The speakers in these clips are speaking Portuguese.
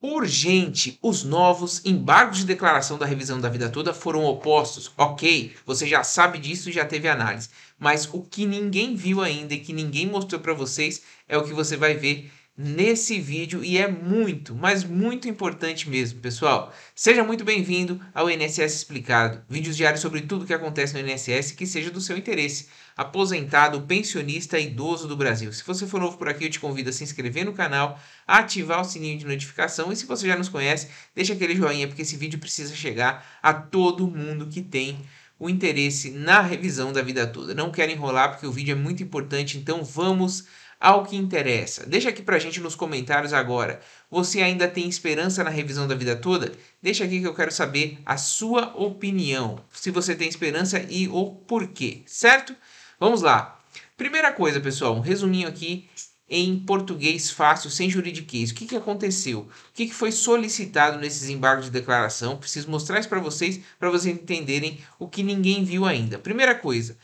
Urgente, os novos embargos de declaração da revisão da vida toda foram opostos. Ok, você já sabe disso e já teve análise. Mas o que ninguém viu ainda e que ninguém mostrou para vocês é o que você vai ver nesse vídeo e é muito, mas muito importante mesmo, pessoal. Seja muito bem-vindo ao INSS Explicado, vídeos diários sobre tudo o que acontece no INSS que seja do seu interesse. Aposentado, pensionista, idoso do Brasil. Se você for novo por aqui, eu te convido a se inscrever no canal, a ativar o sininho de notificação e se você já nos conhece, deixa aquele joinha porque esse vídeo precisa chegar a todo mundo que tem o interesse na revisão da vida toda. Não quero enrolar porque o vídeo é muito importante, então vamos ao que interessa. Deixa aqui pra gente nos comentários agora. Você ainda tem esperança na revisão da vida toda? Deixa aqui que eu quero saber a sua opinião. Se você tem esperança e o porquê, certo? Vamos lá. Primeira coisa, pessoal, um resuminho aqui em português fácil, sem juridiquês. O que aconteceu? O que foi solicitado nesses embargos de declaração? Preciso mostrar isso para vocês entenderem o que ninguém viu ainda. Primeira coisa,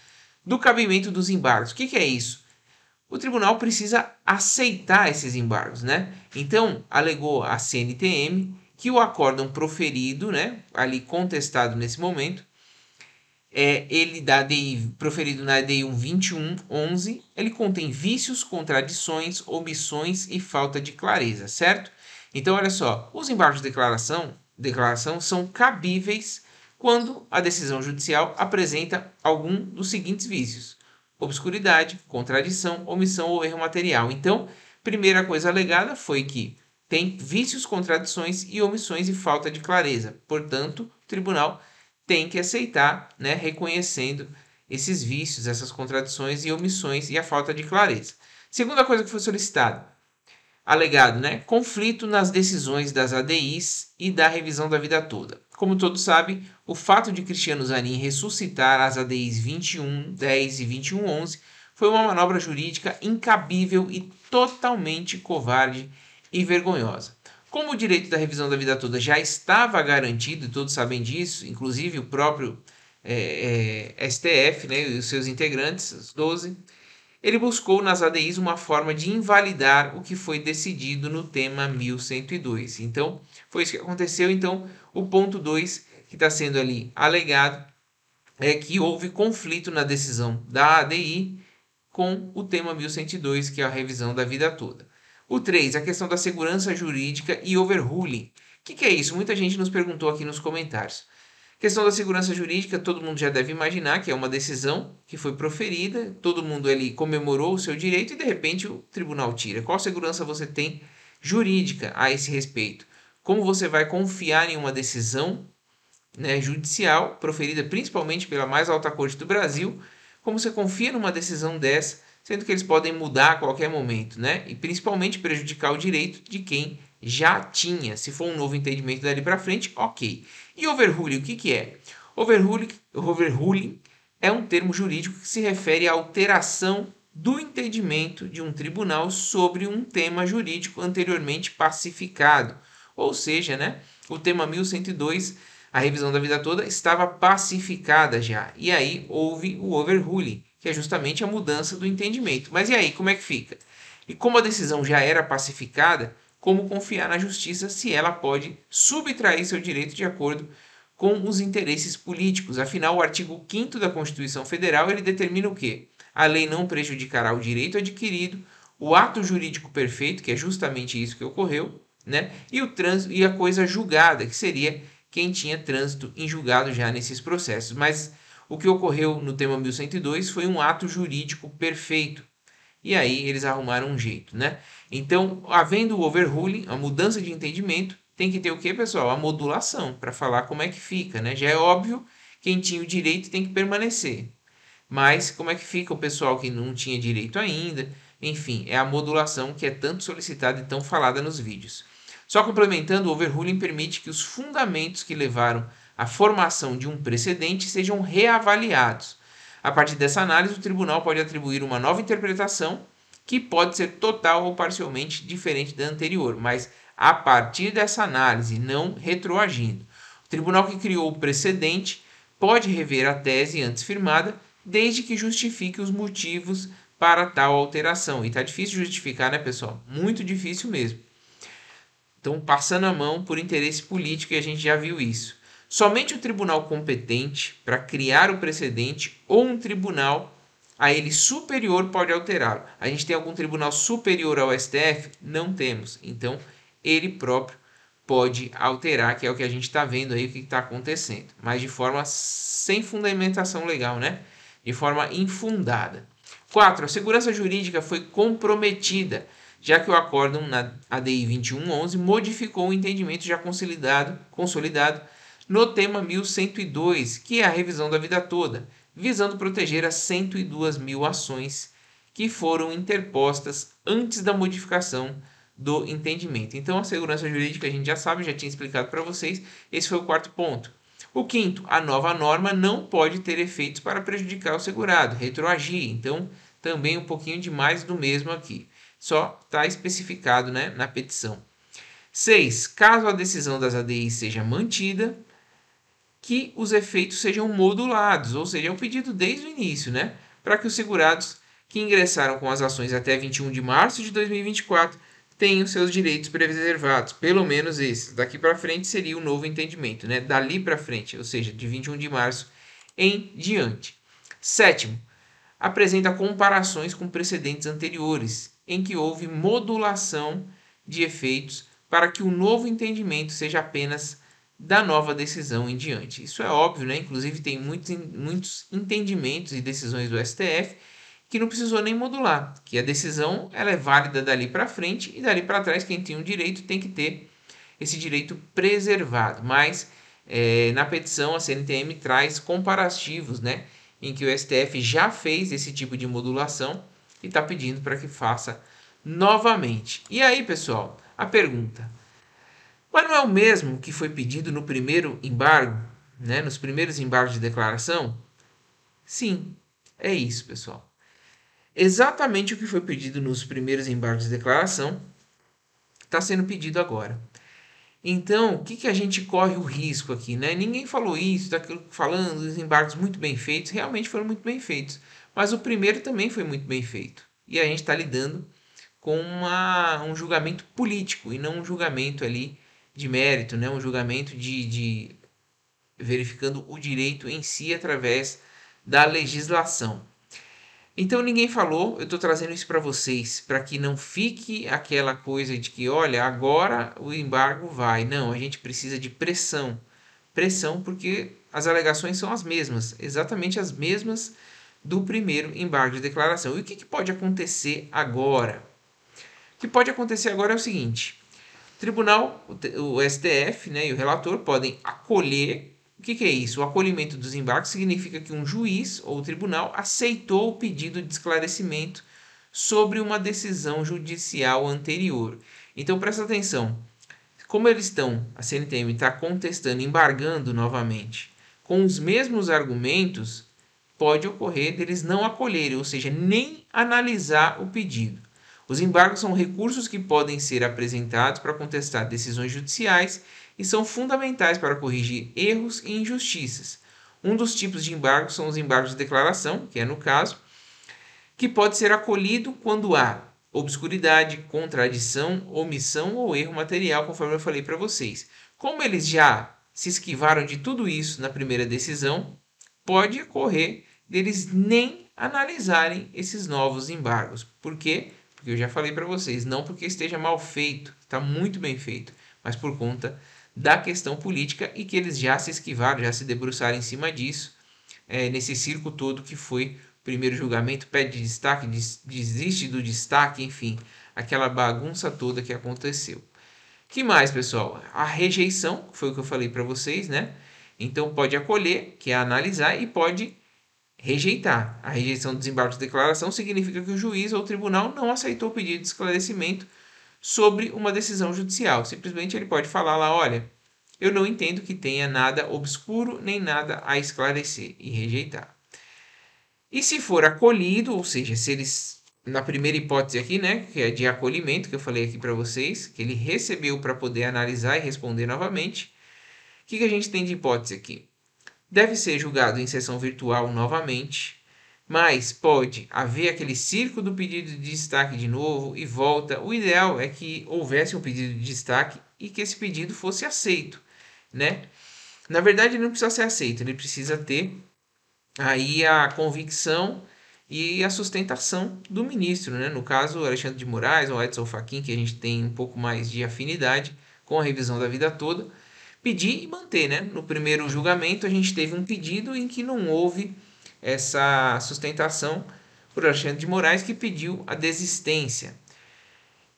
do cabimento dos embargos. O que é isso? O tribunal precisa aceitar esses embargos, né? Então, alegou a CNTM que o acórdão proferido, né, ali contestado nesse momento, ele da ADI, proferido na ADI 2111, ele contém vícios, contradições, omissões e falta de clareza, certo? Então, olha só, os embargos de declaração são cabíveis quando a decisão judicial apresenta algum dos seguintes vícios: obscuridade, contradição, omissão ou erro material. Então, primeira coisa alegada foi que tem vícios, contradições e omissões e falta de clareza. Portanto, o tribunal tem que aceitar, né, reconhecendo esses vícios, essas contradições e omissões e a falta de clareza. Segunda coisa que foi solicitada, alegado, né, conflito nas decisões das ADIs e da revisão da vida toda. Como todos sabem, o fato de Cristiano Zanin ressuscitar as ADIs 2110 e 2111 foi uma manobra jurídica incabível e totalmente covarde e vergonhosa. Como o direito da revisão da vida toda já estava garantido, e todos sabem disso, inclusive o próprio STF, né, e os seus integrantes, os 12, ele buscou nas ADIs uma forma de invalidar o que foi decidido no tema 1102. Então, foi isso que aconteceu. Então, o ponto 2, que está sendo ali alegado, é que houve conflito na decisão da ADI com o tema 1102, que é a revisão da vida toda. O 3, a questão da segurança jurídica e overruling. O que é isso? Muita gente nos perguntou aqui nos comentários. Questão da segurança jurídica, todo mundo já deve imaginar que é uma decisão que foi proferida, todo mundo ali comemorou o seu direito e de repente o tribunal tira. Qual segurança você tem jurídica a esse respeito? Como você vai confiar em uma decisão, né, judicial, proferida principalmente pela mais alta corte do Brasil? Como você confia numa decisão dessa, sendo que eles podem mudar a qualquer momento, né? E principalmente prejudicar o direito de quem já tinha. Se for um novo entendimento dali para frente, ok. E overruling, o que é? Overruling é um termo jurídico que se refere à alteração do entendimento de um tribunal sobre um tema jurídico anteriormente pacificado. Ou seja, né, o tema 1102, a revisão da vida toda, estava pacificada já. E aí houve o overruling, que é justamente a mudança do entendimento. Mas e aí, como é que fica? E como a decisão já era pacificada, como confiar na justiça se ela pode subtrair seu direito de acordo com os interesses políticos? Afinal, o artigo 5º da Constituição Federal, ele determina o quê? A lei não prejudicará o direito adquirido, o ato jurídico perfeito, que é justamente isso que ocorreu, né? E o trânsito e a coisa julgada, que seria quem tinha trânsito em julgado já nesses processos. Mas o que ocorreu no tema 1102 foi um ato jurídico perfeito. E aí eles arrumaram um jeito, né? Então, havendo o overruling, a mudança de entendimento, tem que ter o que, pessoal? A modulação, para falar como é que fica, né? Já é óbvio, quem tinha o direito tem que permanecer. Mas como é que fica o pessoal que não tinha direito ainda? Enfim, é a modulação que é tanto solicitada e tão falada nos vídeos. Só complementando, o overruling permite que os fundamentos que levaram à formação de um precedente sejam reavaliados. A partir dessa análise, o tribunal pode atribuir uma nova interpretação que pode ser total ou parcialmente diferente da anterior, mas a partir dessa análise, não retroagindo. O tribunal que criou o precedente pode rever a tese antes firmada, desde que justifique os motivos para tal alteração. E tá difícil justificar, né, pessoal? Muito difícil mesmo. Estão passando a mão por interesse político e a gente já viu isso. Somente o tribunal competente para criar o precedente ou um tribunal a ele superior pode alterá-lo. A gente tem algum tribunal superior ao STF? Não temos. Então, ele próprio pode alterar, que é o que a gente está vendo aí, o que está acontecendo. Mas de forma sem fundamentação legal, né? De forma infundada. 4. A segurança jurídica foi comprometida, já que o acórdão na ADI 2111 modificou o entendimento já consolidado no tema 1102, que é a revisão da vida toda, visando proteger as 102 mil ações que foram interpostas antes da modificação do entendimento. Então, a segurança jurídica a gente já sabe, já tinha explicado para vocês, esse foi o 4º ponto. O 5º, a nova norma não pode ter efeitos para prejudicar o segurado, retroagir. Então, também um pouquinho de mais do mesmo aqui. Só está especificado, né, na petição. 6. Caso a decisão das ADIs seja mantida, que os efeitos sejam modulados, ou seja, é um pedido desde o início, né, para que os segurados que ingressaram com as ações até 21 de março de 2024 tenham seus direitos preservados, pelo menos esses. Daqui para frente seria o novo entendimento, né, dali para frente, ou seja, de 21 de março em diante. 7º, apresenta comparações com precedentes anteriores, em que houve modulação de efeitos para que o novo entendimento seja apenas da nova decisão em diante. Isso é óbvio, né? Inclusive tem muitos entendimentos e decisões do STF que não precisou nem modular, que a decisão ela é válida dali para frente e dali para trás quem tem um direito tem que ter esse direito preservado. Mas na petição a CNTM traz comparativos, né, em que o STF já fez esse tipo de modulação e está pedindo para que faça novamente. E aí, pessoal, a pergunta: mas não é o mesmo que foi pedido no primeiro embargo, né, nos primeiros embargos de declaração? Sim, é isso, pessoal. Exatamente o que foi pedido nos primeiros embargos de declaração está sendo pedido agora. Então, o que a gente corre o risco aqui, né? Ninguém falou isso, está falando dos embargos muito bem feitos, realmente foram muito bem feitos. Mas o primeiro também foi muito bem feito. E a gente está lidando com um julgamento político e não um julgamento ali de mérito, né? Um julgamento de verificando o direito em si através da legislação. Então ninguém falou, eu estou trazendo isso para vocês, para que não fique aquela coisa de que, olha, agora o embargo vai. Não, a gente precisa de pressão. Pressão porque as alegações são as mesmas, exatamente as mesmas do primeiro embargo de declaração. E o que pode acontecer agora? O que pode acontecer agora é o seguinte: o tribunal, o STF, né, e o relator podem acolher. O que é isso? O acolhimento dos embargos significa que um juiz ou tribunal aceitou o pedido de esclarecimento sobre uma decisão judicial anterior. Então, presta atenção. Como a CNTM está contestando, embargando novamente, com os mesmos argumentos, pode ocorrer deles não acolherem, ou seja, nem analisar o pedido. Os embargos são recursos que podem ser apresentados para contestar decisões judiciais e são fundamentais para corrigir erros e injustiças. Um dos tipos de embargos são os embargos de declaração, que é no caso, que pode ser acolhido quando há obscuridade, contradição, omissão ou erro material, conforme eu falei para vocês. Como eles já se esquivaram de tudo isso na primeira decisão, pode ocorrer deles nem analisarem esses novos embargos. Por quê? Porque eu já falei para vocês, não porque esteja mal feito, está muito bem feito, mas por conta da questão política e que eles já se esquivaram, já se debruçaram em cima disso, nesse circo todo que foi o primeiro julgamento, pede destaque, desiste do destaque, enfim, aquela bagunça toda que aconteceu. Que mais, pessoal? A rejeição, foi o que eu falei para vocês, né? Então pode acolher, que é analisar, e pode rejeitar. A rejeição do desembargo de declaração significa que o juiz ou o tribunal não aceitou o pedido de esclarecimento sobre uma decisão judicial. Simplesmente ele pode falar lá, olha, eu não entendo que tenha nada obscuro nem nada a esclarecer, e rejeitar. E se for acolhido, ou seja, se eles, na primeira hipótese aqui, né, que é de acolhimento, que eu falei aqui para vocês, que ele recebeu para poder analisar e responder novamente, o que a gente tem de hipótese aqui? Deve ser julgado em sessão virtual novamente, mas pode haver aquele circo do pedido de destaque de novo e volta. O ideal é que houvesse um pedido de destaque e que esse pedido fosse aceito, né? Na verdade, ele não precisa ser aceito, ele precisa ter aí a convicção e a sustentação do ministro, né? No caso, Alexandre de Moraes ou Edson Fachin, que a gente tem um pouco mais de afinidade com a revisão da vida toda, pedir e manter, né? No primeiro julgamento, a gente teve um pedido em que não houve essa sustentação por Alexandre de Moraes, que pediu a desistência.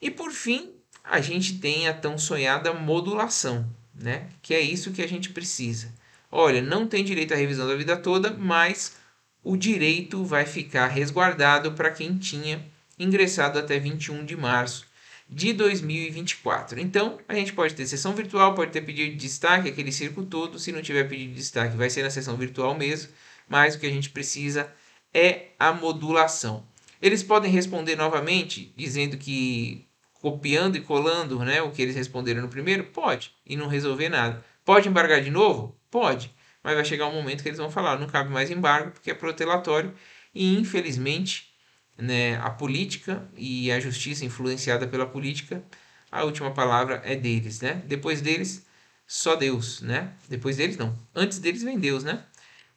E por fim, a gente tem a tão sonhada modulação, né? Que é isso que a gente precisa. Olha, não tem direito à revisão da vida toda, mas o direito vai ficar resguardado para quem tinha ingressado até 21 de março de 2024. Então, a gente pode ter sessão virtual, pode ter pedido de destaque, aquele circo todo. Se não tiver pedido de destaque, vai ser na sessão virtual mesmo. Mas o que a gente precisa é a modulação. Eles podem responder novamente, dizendo que copiando e colando, né, o que eles responderam no primeiro? Pode, e não resolver nada. Pode embargar de novo? Pode, mas vai chegar um momento que eles vão falar, não cabe mais embargo porque é protelatório e infelizmente, né, a política e a justiça influenciada pela política, a última palavra é deles, né? Depois deles, só Deus, né? Depois deles não, antes deles vem Deus, né?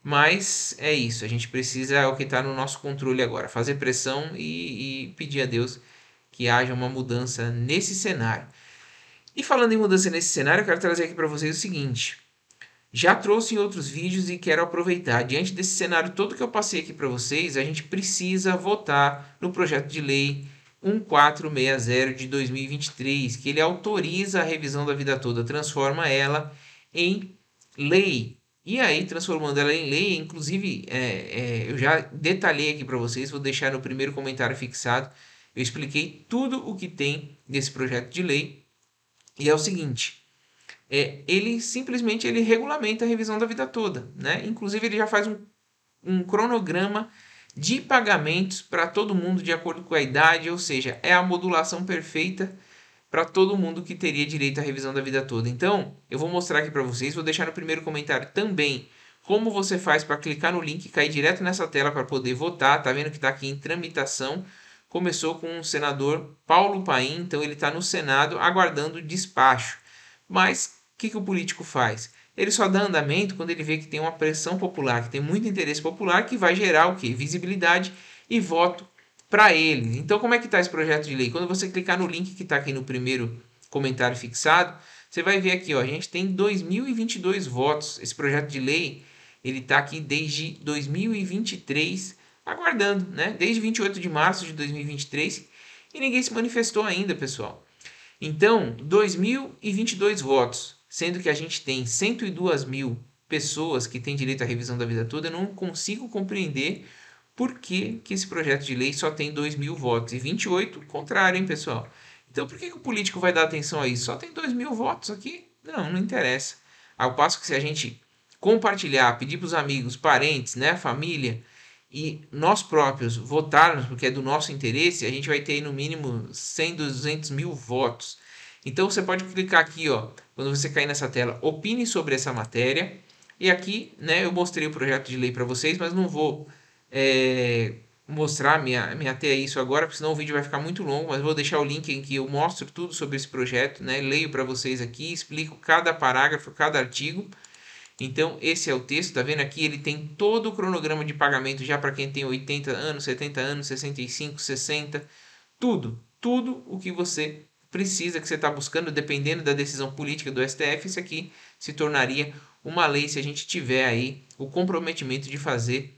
Mas é isso, a gente precisa, é o que está no nosso controle agora, fazer pressão e pedir a Deus que haja uma mudança nesse cenário. E falando em mudança nesse cenário, eu quero trazer aqui para vocês o seguinte. Já trouxe em outros vídeos e quero aproveitar. Diante desse cenário todo que eu passei aqui para vocês, a gente precisa votar no projeto de lei 1460 de 2023, que ele autoriza a revisão da vida toda, transforma ela em lei. E aí, transformando ela em lei, inclusive, eu já detalhei aqui para vocês, vou deixar no primeiro comentário fixado. Eu expliquei tudo o que tem desse projeto de lei. E é o seguinte, ele simplesmente regulamenta a revisão da vida toda, né? Inclusive ele já faz um cronograma de pagamentos para todo mundo de acordo com a idade, ou seja, é a modulação perfeita para todo mundo que teria direito à revisão da vida toda. Então, eu vou mostrar aqui para vocês, vou deixar no primeiro comentário também como você faz para clicar no link e cair direto nessa tela para poder votar. Tá vendo que está aqui em tramitação. Começou com o senador Paulo Paim, então ele está no Senado aguardando despacho. Mas o que o político faz? Ele só dá andamento quando ele vê que tem uma pressão popular, que tem muito interesse popular, que vai gerar o quê? Visibilidade e voto para ele. Então, como é que está esse projeto de lei? Quando você clicar no link que está aqui no primeiro comentário fixado, você vai ver aqui, ó, a gente tem 2022 votos. Esse projeto de lei ele está aqui desde 2023, aguardando, né? Desde 28 de março de 2023 e ninguém se manifestou ainda, pessoal. Então, 2022 votos, sendo que a gente tem 102 mil pessoas que têm direito à revisão da vida toda, eu não consigo compreender por que esse projeto de lei só tem 2 mil votos e 28 contrário, hein, pessoal? Então, por que o político vai dar atenção a isso? Só tem 2 mil votos aqui? Não interessa. Ao passo que se a gente compartilhar, pedir para os amigos, parentes, né, família e nós próprios votarmos porque é do nosso interesse, a gente vai ter no mínimo 100, 200 mil votos. Então você pode clicar aqui, ó, quando você cair nessa tela, opine sobre essa matéria. E aqui, né, eu mostrei o projeto de lei para vocês, mas não vou mostrar, me ater a isso agora, porque senão o vídeo vai ficar muito longo, mas vou deixar o link em que eu mostro tudo sobre esse projeto, né, leio para vocês aqui, explico cada parágrafo, cada artigo. Então, esse é o texto, tá vendo aqui? Ele tem todo o cronograma de pagamento já para quem tem 80 anos, 70 anos, 65, 60, tudo o que você precisa, que você está buscando, dependendo da decisão política do STF, isso aqui se tornaria uma lei se a gente tiver aí o comprometimento de fazer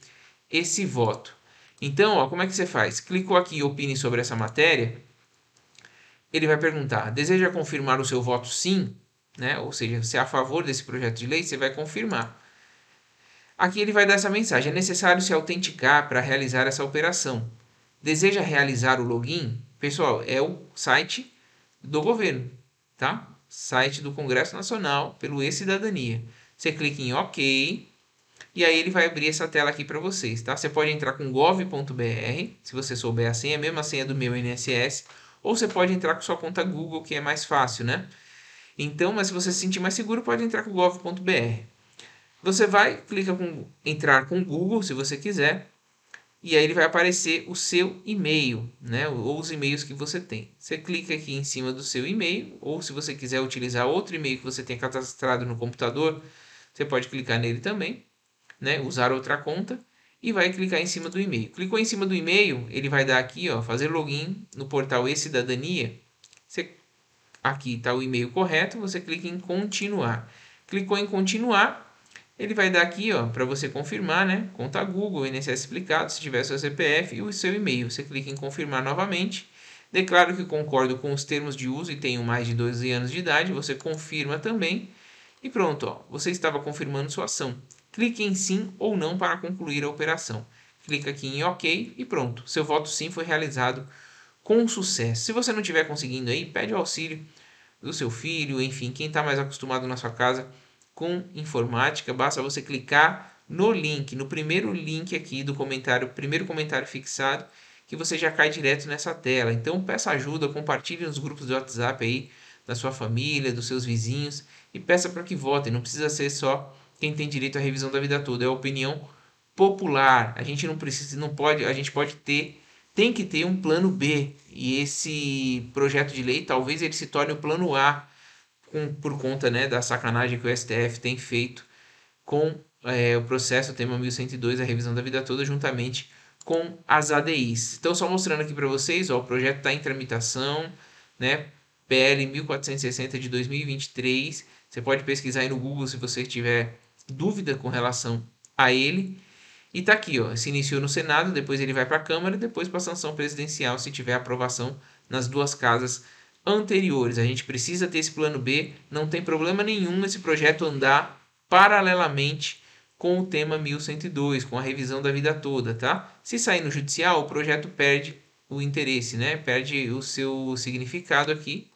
esse voto. Então, ó, como é que você faz? Clicou aqui, opine sobre essa matéria, ele vai perguntar, deseja confirmar o seu voto sim? Né? Ou seja, você é a favor desse projeto de lei, você vai confirmar. Aqui ele vai dar essa mensagem, é necessário se autenticar para realizar essa operação. Deseja realizar o login? Pessoal, é o site do governo, tá? Site do Congresso Nacional pelo E-Cidadania. Você clica em OK e aí ele vai abrir essa tela aqui para vocês, tá? Você pode entrar com gov.br, se você souber a senha, a mesma senha do meu INSS, ou você pode entrar com sua conta Google, que é mais fácil, né? Então, mas se você se sentir mais seguro, pode entrar com gov.br. Você vai, clica com entrar com Google, se você quiser, e aí ele vai aparecer o seu e-mail, né? Ou os e-mails que você tem. Você clica aqui em cima do seu e-mail, ou se você quiser utilizar outro e-mail que você tenha cadastrado no computador, você pode clicar nele também, né? Usar outra conta e vai clicar em cima do e-mail. Clicou em cima do e-mail, ele vai dar aqui, ó, fazer login no portal e-Cidadania. Aqui está o e-mail correto, você clica em continuar. Clicou em continuar, ele vai dar aqui, ó, para você confirmar, né? Conta Google, INSS explicado, se tiver seu CPF e o seu e-mail. Você clica em confirmar novamente. Declaro que concordo com os termos de uso e tenho mais de 12 anos de idade. Você confirma também. E pronto, ó, você estava confirmando sua ação. Clique em sim ou não para concluir a operação. Clica aqui em OK e pronto. Seu voto sim foi realizado com sucesso. Se você não estiver conseguindo aí, pede o auxílio do seu filho, enfim, quem está mais acostumado na sua casa com informática, basta você clicar no link, no primeiro link aqui do comentário, primeiro comentário fixado, que você já cai direto nessa tela. Então peça ajuda, compartilhe nos grupos do WhatsApp aí, da sua família, dos seus vizinhos, e peça para que votem. Não precisa ser só quem tem direito à revisão da vida toda, é a opinião popular. A gente não precisa, não pode, a gente pode ter, tem que ter um plano B. E esse projeto de lei, talvez ele se torne o plano A, por conta, né, da sacanagem que o STF tem feito com o processo tema 1102, a revisão da vida toda, juntamente com as ADIs. Então, só mostrando aqui para vocês, ó, o projeto está em tramitação, né, PL 1460 de 2023. Você pode pesquisar aí no Google se você tiver dúvida com relação a ele. E tá aqui, ó, se iniciou no Senado, depois ele vai para a Câmara e depois para a sanção presidencial, se tiver aprovação nas duas casas anteriores. A gente precisa ter esse plano B, não tem problema nenhum esse projeto andar paralelamente com o tema 1102, com a revisão da vida toda, tá? Se sair no judicial, o projeto perde o interesse, né? Perde o seu significado aqui,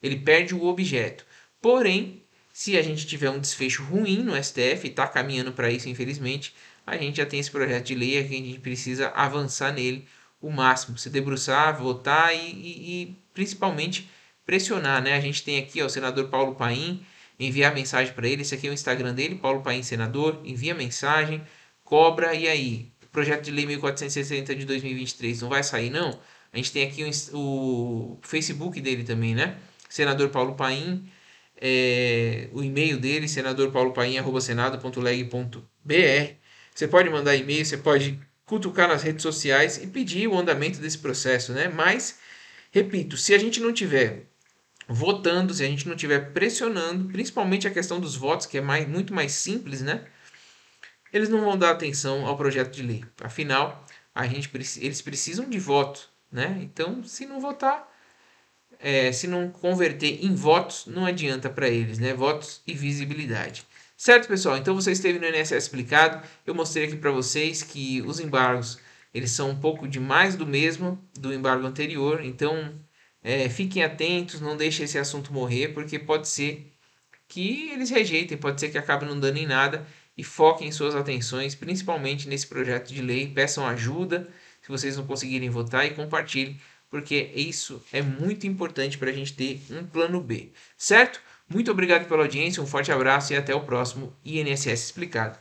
ele perde o objeto. Porém, se a gente tiver um desfecho ruim no STF, e está caminhando para isso, infelizmente, a gente já tem esse projeto de lei aqui, a gente precisa avançar nele o máximo, se debruçar, votar e principalmente pressionar, né? A gente tem aqui ó, o senador Paulo Paim, enviar mensagem para ele, esse aqui é o Instagram dele, Paulo Paim senador, envia mensagem, cobra, e aí? O projeto de lei 1460 de 2023 não vai sair não? A gente tem aqui o Facebook dele também, né? Senador Paulo Paim, o e-mail dele, senadorpaulopaim@senado.leg.br. Você pode mandar e-mail, você pode cutucar nas redes sociais e pedir o andamento desse processo, né? Mas, repito, se a gente não tiver votando, se a gente não tiver pressionando, principalmente a questão dos votos, que é muito mais simples, né? Eles não vão dar atenção ao projeto de lei. Afinal, eles precisam de voto, né? Então, se não votar, se não converter em votos, não adianta para eles, né? Votos e visibilidade. Certo, pessoal? Então você esteve no INSS Explicado. Eu mostrei aqui para vocês que os embargos eles são um pouco de mais do mesmo do embargo anterior. Então fiquem atentos, não deixem esse assunto morrer, porque pode ser que eles rejeitem, pode ser que acabe não dando em nada, e foquem suas atenções, principalmente nesse projeto de lei. Peçam ajuda se vocês não conseguirem votar e compartilhem, porque isso é muito importante para a gente ter um plano B, certo? Muito obrigado pela audiência, um forte abraço e até o próximo INSS Explicado.